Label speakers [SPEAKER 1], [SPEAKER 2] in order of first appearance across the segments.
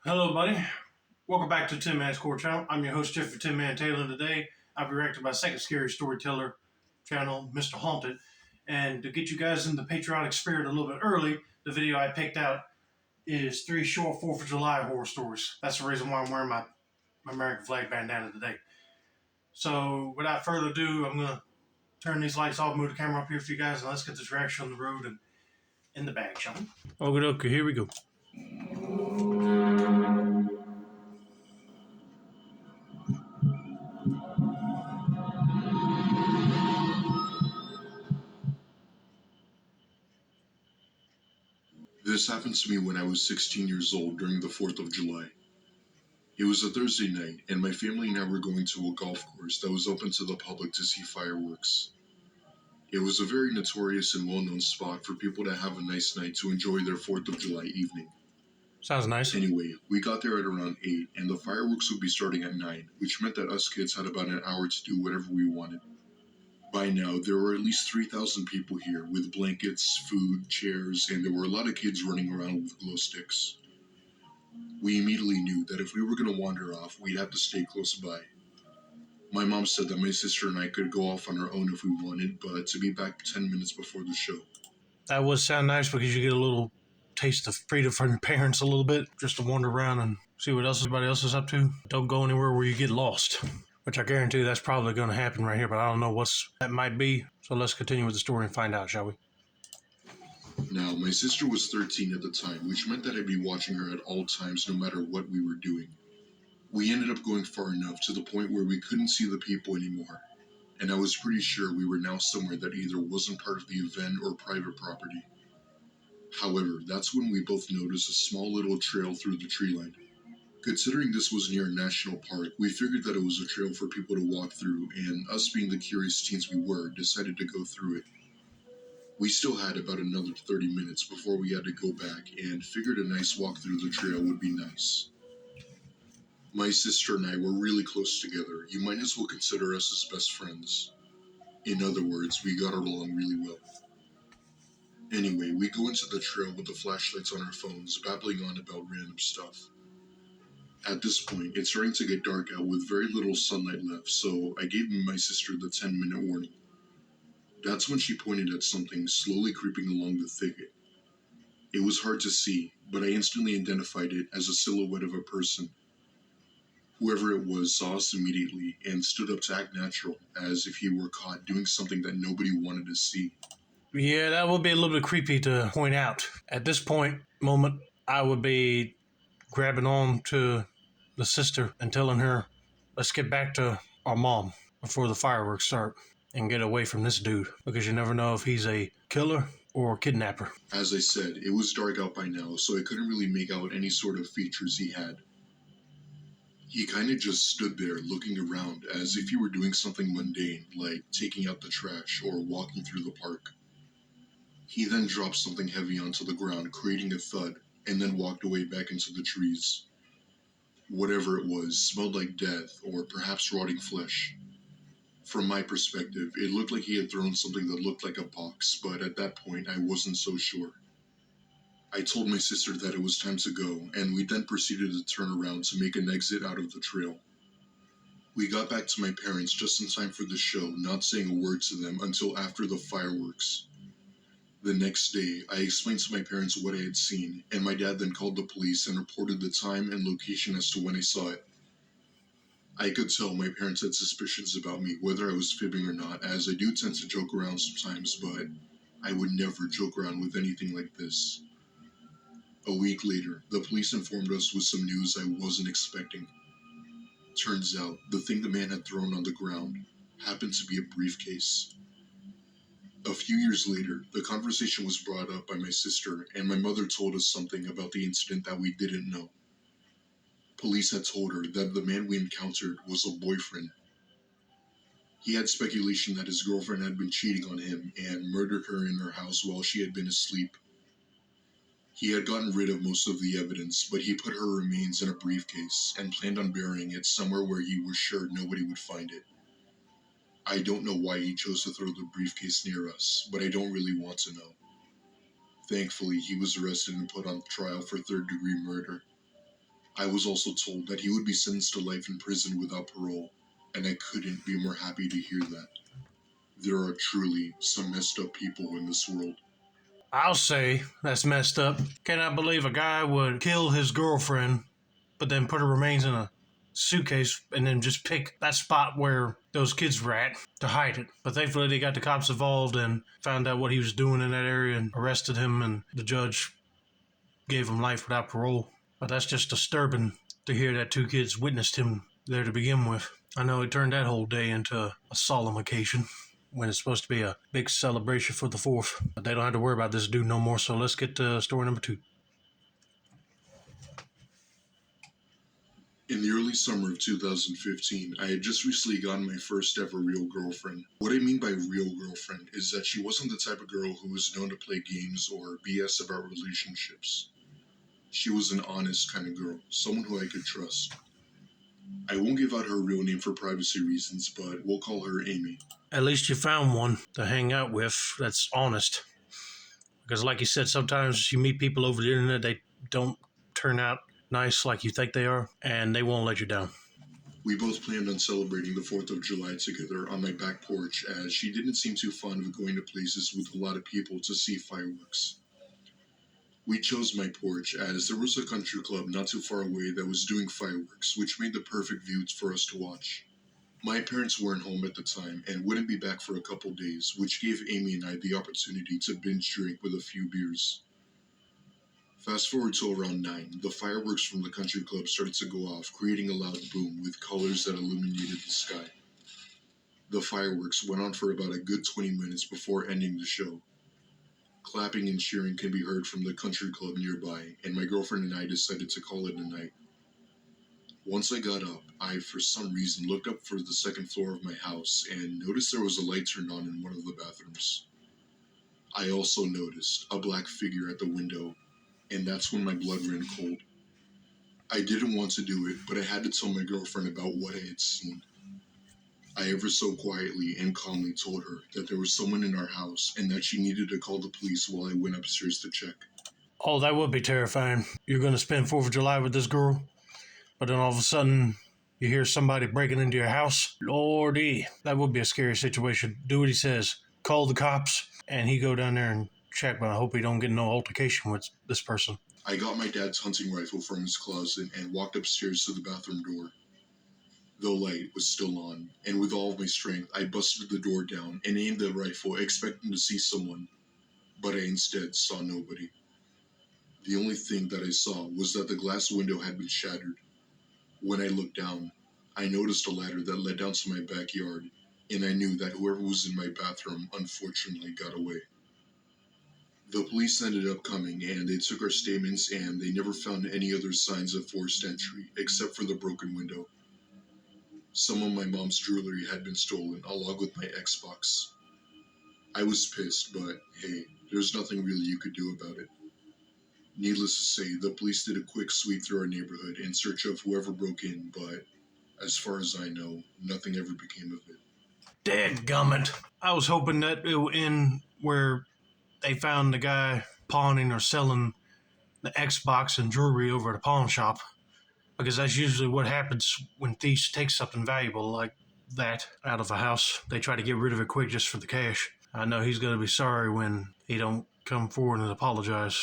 [SPEAKER 1] Hello, buddy. Welcome back to Tin Man's Core Channel. I'm your host, Jeffrey Tin Man Taylor, and today I'll be reacting to my second scary storyteller channel, Mr. Haunted. And to get you guys in the patriotic spirit a little bit early, the video I picked out is 3 short 4th of July horror stories. That's the reason why I'm wearing my American flag bandana today. So, without further ado, I'm going to turn these lights off, move the camera up here for you guys, and let's get this reaction on the road and in the bag, shall we? Okay, here we go.
[SPEAKER 2] This happened to me when I was 16 years old during the 4th of July. It was a Thursday night, and my family and I were going to a golf course that was open to the public to see fireworks. It was a very notorious and well-known spot for people to have a nice night to enjoy their 4th of July evening.
[SPEAKER 1] Sounds nice.
[SPEAKER 2] Anyway, we got there at around 8, and the fireworks would be starting at 9, which meant that us kids had about an hour to do whatever we wanted. By now, there were at least 3,000 people here, with blankets, food, chairs, and there were a lot of kids running around with glow sticks. We immediately knew that if we were going to wander off, we'd have to stay close by. My mom said that my sister and I could go off on our own if we wanted, but to be back 10 minutes before the show.
[SPEAKER 1] That would sound nice because you get a little taste of freedom from your parents a little bit, just to wander around and see what else everybody else is up to. Don't go anywhere where you get lost, which I guarantee that's probably going to happen right here, but I don't know what's that might be. So let's continue with the story and find out, shall we?
[SPEAKER 2] Now, my sister was 13 at the time, which meant that I'd be watching her at all times no matter what we were doing. We ended up going far enough to the point where we couldn't see the people anymore, and I was pretty sure we were now somewhere that either wasn't part of the event or private property. However, that's when we both noticed a small little trail through the tree line. Considering this was near a national park, we figured that it was a trail for people to walk through, and us being the curious teens we were, decided to go through it. We still had about another 30 minutes before we had to go back, and figured a nice walk through the trail would be nice. My sister and I were really close together. You might as well consider us as best friends. In other words, we got along really well. Anyway, we go into the trail with the flashlights on our phones, babbling on about random stuff. At this point, it's starting to get dark out with very little sunlight left, so I gave my sister the 10-minute warning. That's when she pointed at something slowly creeping along the thicket. It was hard to see, but I instantly identified it as a silhouette of a person. Whoever it was saw us immediately and stood up to act natural, as if he were caught doing something that nobody wanted to see.
[SPEAKER 1] Yeah, that would be a little bit creepy to point out. At this moment, I would be grabbing on to the sister and telling her, let's get back to our mom before the fireworks start and get away from this dude, because you never know if he's a killer or a kidnapper.
[SPEAKER 2] As I said, it was dark out by now, so I couldn't really make out any sort of features he had. He kind of just stood there looking around as if he were doing something mundane, like taking out the trash or walking through the park. He then dropped something heavy onto the ground, creating a thud, and then walked away back into the trees. Whatever it was smelled like death or perhaps rotting flesh. From my perspective, it looked like he had thrown something that looked like a box, but at that point I wasn't so sure. I told my sister that it was time to go, and we then proceeded to turn around to make an exit out of the trail. We got back to my parents just in time for the show, not saying a word to them until after the fireworks. The next day, I explained to my parents what I had seen, and my dad then called the police and reported the time and location as to when I saw it. I could tell my parents had suspicions about me, whether I was fibbing or not, as I do tend to joke around sometimes, but I would never joke around with anything like this. A week later, the police informed us with some news I wasn't expecting. Turns out, the thing the man had thrown on the ground happened to be a briefcase. A few years later, the conversation was brought up by my sister, and my mother told us something about the incident that we didn't know. Police had told her that the man we encountered was a boyfriend. He had speculation that his girlfriend had been cheating on him and murdered her in her house while she had been asleep. He had gotten rid of most of the evidence, but he put her remains in a briefcase and planned on burying it somewhere where he was sure nobody would find it. I don't know why he chose to throw the briefcase near us, but I don't really want to know. Thankfully, he was arrested and put on trial for third-degree murder. I was also told that he would be sentenced to life in prison without parole, and I couldn't be more happy to hear that. There are truly some messed up people in this world.
[SPEAKER 1] I'll say that's messed up. Cannot believe a guy would kill his girlfriend, but then put her remains in a suitcase and then just pick that spot where those kids were at to hide it. But thankfully they got the cops involved and found out what he was doing in that area and arrested him, and the judge gave him life without parole. But that's just disturbing to hear that two kids witnessed him there to begin with. I know he turned that whole day into a solemn occasion when it's supposed to be a big celebration for the 4th. But they don't have to worry about this dude no more, so let's get to story number 2.
[SPEAKER 2] In the early summer of 2015, I had just recently gotten my first ever real girlfriend. What I mean by real girlfriend is that she wasn't the type of girl who was known to play games or BS about relationships. She was an honest kind of girl, someone who I could trust. I won't give out her real name for privacy reasons, but we'll call her Amy.
[SPEAKER 1] At least you found one to hang out with that's honest. Because like you said, sometimes you meet people over the internet, they don't turn out nice like you think they are, and they won't let you down.
[SPEAKER 2] We both planned on celebrating the 4th of July together on my back porch, as she didn't seem too fond of going to places with a lot of people to see fireworks. We chose my porch as there was a country club not too far away that was doing fireworks, which made the perfect view for us to watch. My parents weren't home at the time and wouldn't be back for a couple days, which gave Amy and I the opportunity to binge drink with a few beers. Fast forward to around 9, the fireworks from the country club started to go off, creating a loud boom with colors that illuminated the sky. The fireworks went on for about a good 20 minutes before ending the show. Clapping and cheering can be heard from the country club nearby, and my girlfriend and I decided to call it a night. Once I got up, I for some reason looked up for the second floor of my house and noticed there was a light turned on in one of the bathrooms. I also noticed a black figure at the window, and that's when my blood ran cold. I didn't want to do it, but I had to tell my girlfriend about what I had seen. I ever so quietly and calmly told her that there was someone in our house and that she needed to call the police while I went upstairs to check.
[SPEAKER 1] Oh, that would be terrifying. You're going to spend 4th of July with this girl, but then all of a sudden you hear somebody breaking into your house. Lordy, that would be a scary situation. Do what he says. Call the cops, and he go down there and check, but I hope he don't get no altercation with this person.
[SPEAKER 2] I got my dad's hunting rifle from his closet and walked upstairs to the bathroom door. The light was still on, and with all of my strength, I busted the door down and aimed the rifle, expecting to see someone, but I instead saw nobody. The only thing that I saw was that the glass window had been shattered. When I looked down, I noticed a ladder that led down to my backyard, and I knew that whoever was in my bathroom unfortunately got away. The police ended up coming, and they took our statements, and they never found any other signs of forced entry, except for the broken window. Some of my mom's jewelry had been stolen, along with my Xbox. I was pissed, but hey, there's nothing really you could do about it. Needless to say, the police did a quick sweep through our neighborhood in search of whoever broke in, but as far as I know, nothing ever became of it.
[SPEAKER 1] Dadgummit. I was hoping that it would end where they found the guy pawning or selling the Xbox and jewelry over at a pawn shop, because that's usually what happens when thieves take something valuable like that out of a house. They try to get rid of it quick just for the cash. I know he's going to be sorry when he don't come forward and apologize,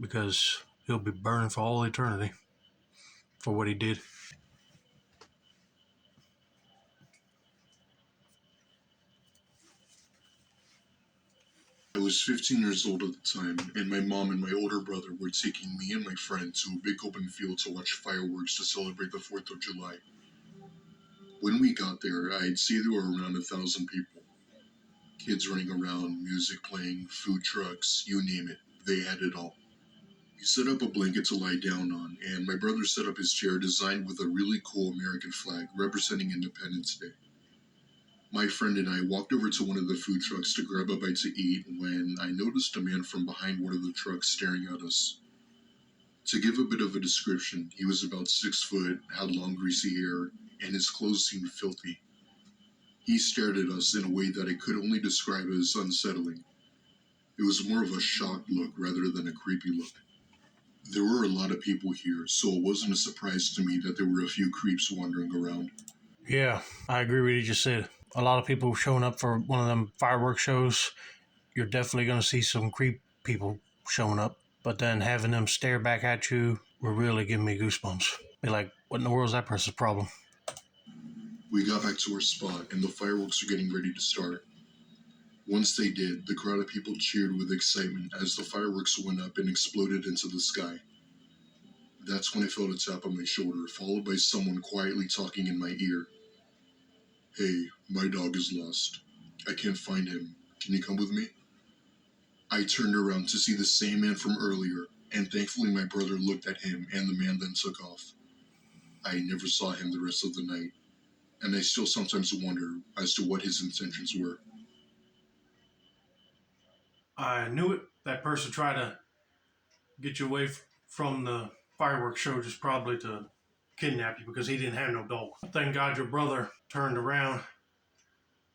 [SPEAKER 1] because he'll be burning for all eternity for what he did.
[SPEAKER 2] I was 15 years old at the time, and my mom and my older brother were taking me and my friend to a big open field to watch fireworks to celebrate the 4th of July. When we got there, I'd say there were around 1,000 people. Kids running around, music playing, food trucks, you name it, they had it all. We set up a blanket to lie down on, and my brother set up his chair designed with a really cool American flag representing Independence Day. My friend and I walked over to one of the food trucks to grab a bite to eat when I noticed a man from behind one of the trucks staring at us. To give a bit of a description, he was about 6 foot, had long greasy hair, and his clothes seemed filthy. He stared at us in a way that I could only describe as unsettling. It was more of a shocked look rather than a creepy look. There were a lot of people here, so it wasn't a surprise to me that there were a few creeps wandering around.
[SPEAKER 1] Yeah, I agree with what you just said. A lot of people showing up for one of them fireworks shows. You're definitely going to see some creep people showing up, but then having them stare back at you will really give me goosebumps. Be like, what in the world is that person's problem?
[SPEAKER 2] We got back to our spot, and the fireworks were getting ready to start. Once they did, the crowd of people cheered with excitement as the fireworks went up and exploded into the sky. That's when I felt a tap on my shoulder, followed by someone quietly talking in my ear. Hey, my dog is lost. I can't find him. Can you come with me? I turned around to see the same man from earlier, and thankfully my brother looked at him and the man then took off. I never saw him the rest of the night, and I still sometimes wonder as to what his intentions were.
[SPEAKER 1] I knew it. That person tried to get you away from the fireworks show just probably to kidnap you because he didn't have no dog. Thank God your brother turned around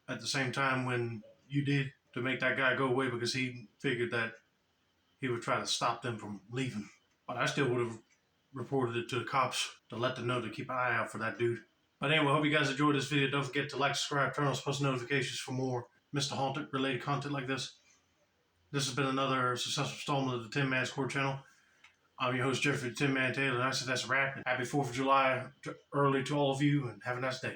[SPEAKER 1] at the same time when you did to make that guy go away because he figured that he would try to stop them from leaving. But I still would have reported it to the cops to let them know to keep an eye out for that dude. But anyway, I hope you guys enjoyed this video. Don't forget to like, subscribe, turn on post notifications for more Mr. Haunted related content like this. This has been another successful installment of the Tin Man's Court channel. I'm your host, Jeffrey Tin Man Taylor, and I said that's a wrap. Happy 4th of July early to all of you, and have a nice day.